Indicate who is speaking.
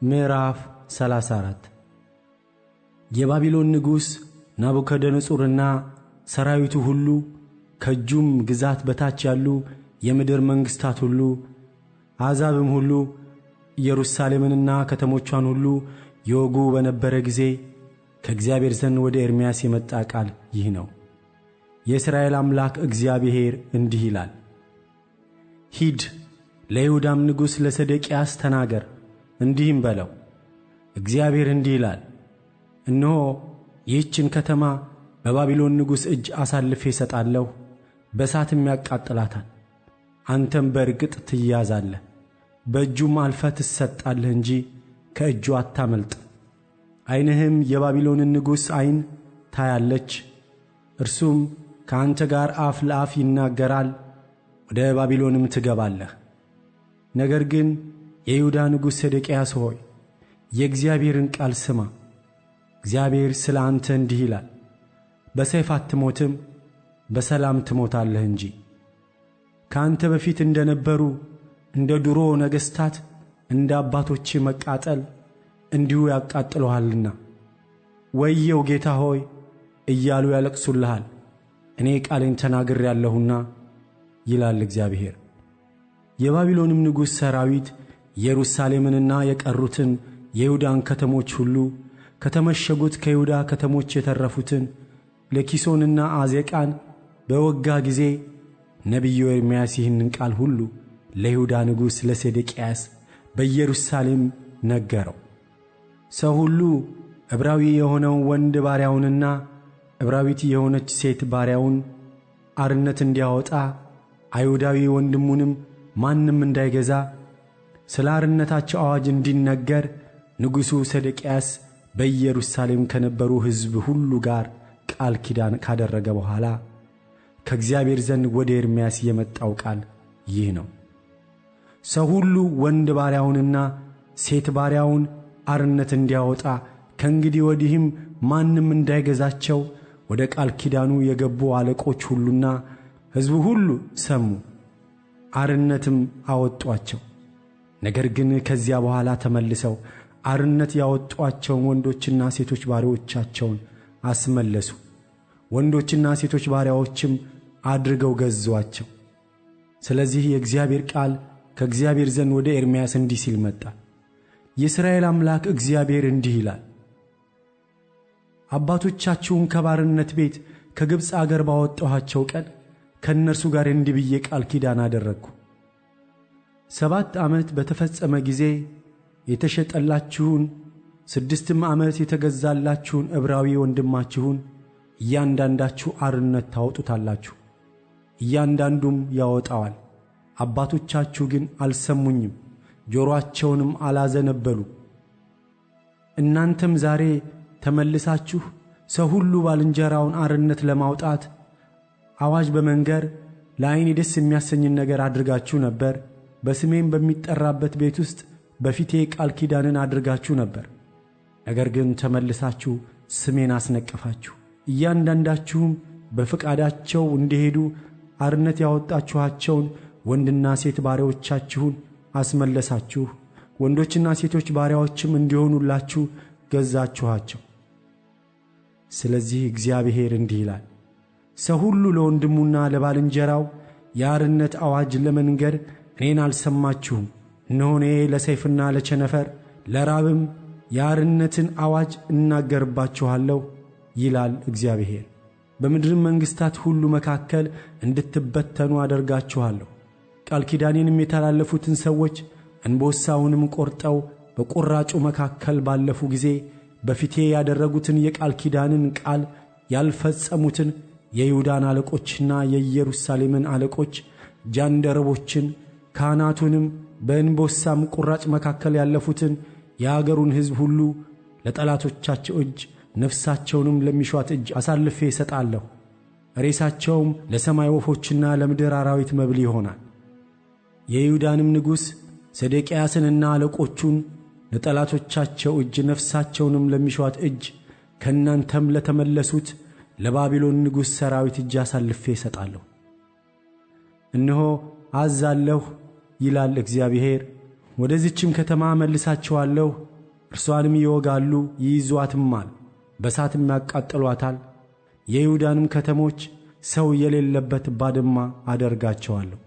Speaker 1: ምዕራፍ 34 የባቢሎን ንጉሥ ናቡከደነፆርና ሰራዊቱ ሁሉ ከእጁም ግዛት በታች ያሉ የምድር መንግሥታት ሁሉ አሕዛብም ሁሉ ኢየሩሳሌምንና ከተሞቿን ሁሉ ይወጉ በነበረ ጊዜ ከእግዚአብሔር ዘንድ ወደ ኤርምያስ የመጣ ቃል ይህ ነው። የእስራኤል አምላክ እግዚአብሔር እንዲህ ይላል፣ ሂድ ለይሁዳም ንጉሥ ለሰዴቅያስ ተናገር፣ እንዲህም በለው፣ እግዚአብሔር እንዲህ ይላል፣ እነሆ ይህችን ከተማ በባቢሎን ንጉሥ እጅ አሳልፌ እሰጣለሁ፣ በእሳትም ያቃጥላታል። አንተም በእርግጥ ትያዛለህ፣ በእጁም አልፈህ ትሰጣለህ እንጂ ከእጁ አታመልጥ። ዐይንህም የባቢሎንን ንጉሥ ዐይን ታያለች፣ እርሱም ከአንተ ጋር አፍ ለአፍ ይናገራል፣ ወደ ባቢሎንም ትገባለህ። ነገር ግን የይሁዳ ንጉሥ ሰዴቅያስ ሆይ የእግዚአብሔርን ቃል ስማ። እግዚአብሔር ስለ አንተ እንዲህ ይላል፣ በሰይፍ አትሞትም፣ በሰላም ትሞታለህ እንጂ። ከአንተ በፊት እንደ ነበሩ እንደ ድሮ ነገሥታት እንደ አባቶች መቃጠል እንዲሁ ያቃጥሉሃልና። ወየው ጌታ ሆይ እያሉ ያለቅሱልሃል። እኔ ቃሌን ተናግሬአለሁና ይላል እግዚአብሔር። የባቢሎንም ንጉሥ ሰራዊት ኢየሩሳሌምንና የቀሩትን የይሁዳን ከተሞች ሁሉ ከተመሸጉት ከይሁዳ ከተሞች የተረፉትን ለኪሶንና አዜቃን በወጋ ጊዜ ነቢዩ ኤርምያስ ይህንን ቃል ሁሉ ለይሁዳ ንጉሥ ለሴዴቅያስ በኢየሩሳሌም ነገረው። ሰው ሁሉ ዕብራዊ የሆነውን ወንድ ባሪያውንና ዕብራዊት የሆነች ሴት ባሪያውን አርነት እንዲያወጣ፣ አይሁዳዊ ወንድሙንም ማንም እንዳይገዛ ስለ አርነታቸው አዋጅ እንዲነገር ንጉሡ ሰዴቅያስ በኢየሩሳሌም ከነበሩ ሕዝብ ሁሉ ጋር ቃል ኪዳን ካደረገ በኋላ ከእግዚአብሔር ዘንድ ወደ ኤርምያስ የመጣው ቃል ይህ ነው። ሰው ሁሉ ወንድ ባሪያውንና ሴት ባሪያውን አርነት እንዲያወጣ፣ ከእንግዲህ ወዲህም ማንም እንዳይገዛቸው ወደ ቃል ኪዳኑ የገቡ አለቆች ሁሉና ሕዝቡ ሁሉ ሰሙ፣ አርነትም አወጧቸው። ነገር ግን ከዚያ በኋላ ተመልሰው አርነት ያወጧቸውን ወንዶችና ሴቶች ባሪያዎቻቸውን አስመለሱ፣ ወንዶችና ሴቶች ባሪያዎችም አድርገው ገዙአቸው። ስለዚህ የእግዚአብሔር ቃል ከእግዚአብሔር ዘንድ ወደ ኤርምያስ እንዲህ ሲል መጣ። የእስራኤል አምላክ እግዚአብሔር እንዲህ ይላል፣ አባቶቻችሁን ከባርነት ቤት ከግብፅ አገር ባወጣኋቸው ቀን ከእነርሱ ጋር እንዲህ ብዬ ቃል ኪዳን አደረግሁ። 7 ዓመት በተፈጸመ ጊዜ የተሸጠላችሁን 6 ዓመት የተገዛላችሁን ዕብራዊ ወንድማችሁን እያንዳንዳችሁ አርነት ታወጡታላችሁ። እያንዳንዱም ያወጣዋል። አባቶቻችሁ ግን አልሰሙኝም፣ ጆሮአቸውንም አላዘነበሉ። እናንተም ዛሬ ተመልሳችሁ ሰው ሁሉ ባልንጀራውን አርነት ለማውጣት አዋጅ በመንገር ለዓይን ደስ የሚያሰኝን ነገር አድርጋችሁ ነበር። በስሜም በሚጠራበት ቤት ውስጥ በፊቴ ቃል ኪዳንን አድርጋችሁ ነበር። ነገር ግን ተመልሳችሁ ስሜን አስነቀፋችሁ። እያንዳንዳችሁም በፈቃዳቸው እንዲሄዱ አርነት ያወጣችኋቸውን ወንድና ሴት ባሪያዎቻችሁን አስመለሳችሁ፣ ወንዶችና ሴቶች ባሪያዎችም እንዲሆኑላችሁ ገዛችኋቸው። ስለዚህ እግዚአብሔር እንዲህ ይላል፣ ሰው ሁሉ ለወንድሙና ለባልንጀራው የአርነት አዋጅ ለመንገር እኔን አልሰማችሁም። እነሆ እኔ ለሰይፍና ለቸነፈር ለራብም የአርነትን አዋጅ እናገርባችኋለሁ ይላል እግዚአብሔር። በምድርም መንግሥታት ሁሉ መካከል እንድትበተኑ አደርጋችኋለሁ። ቃል ኪዳኔንም የተላለፉትን ሰዎች እንቦሳውንም ቆርጠው በቁራጩ መካከል ባለፉ ጊዜ በፊቴ ያደረጉትን የቃል ኪዳንን ቃል ያልፈጸሙትን የይሁዳን አለቆችና የኢየሩሳሌምን አለቆች ጃንደረቦችን፣ ካህናቱንም በእንቦሳም ቁራጭ መካከል ያለፉትን የአገሩን ሕዝብ ሁሉ ለጠላቶቻቸው እጅ ነፍሳቸውንም ለሚሿት እጅ አሳልፌ እሰጣለሁ። ሬሳቸውም ለሰማይ ወፎችና ለምድር አራዊት መብል ይሆናል። የይሁዳንም ንጉሥ ሰዴቅያስንና አለቆቹን ለጠላቶቻቸው እጅ ነፍሳቸውንም ለሚሿት እጅ ከእናንተም ለተመለሱት ለባቢሎን ንጉሥ ሰራዊት እጅ አሳልፌ እሰጣለሁ። እነሆ አዛለሁ ይላል እግዚአብሔር፣ ወደዚችም ከተማ መልሳቸዋለሁ፣ እርሷንም ይወጋሉ ይይዟትማል፣ በእሳትም ያቃጥሏታል። የይሁዳንም ከተሞች ሰው የሌለበት ባድማ አደርጋቸዋለሁ።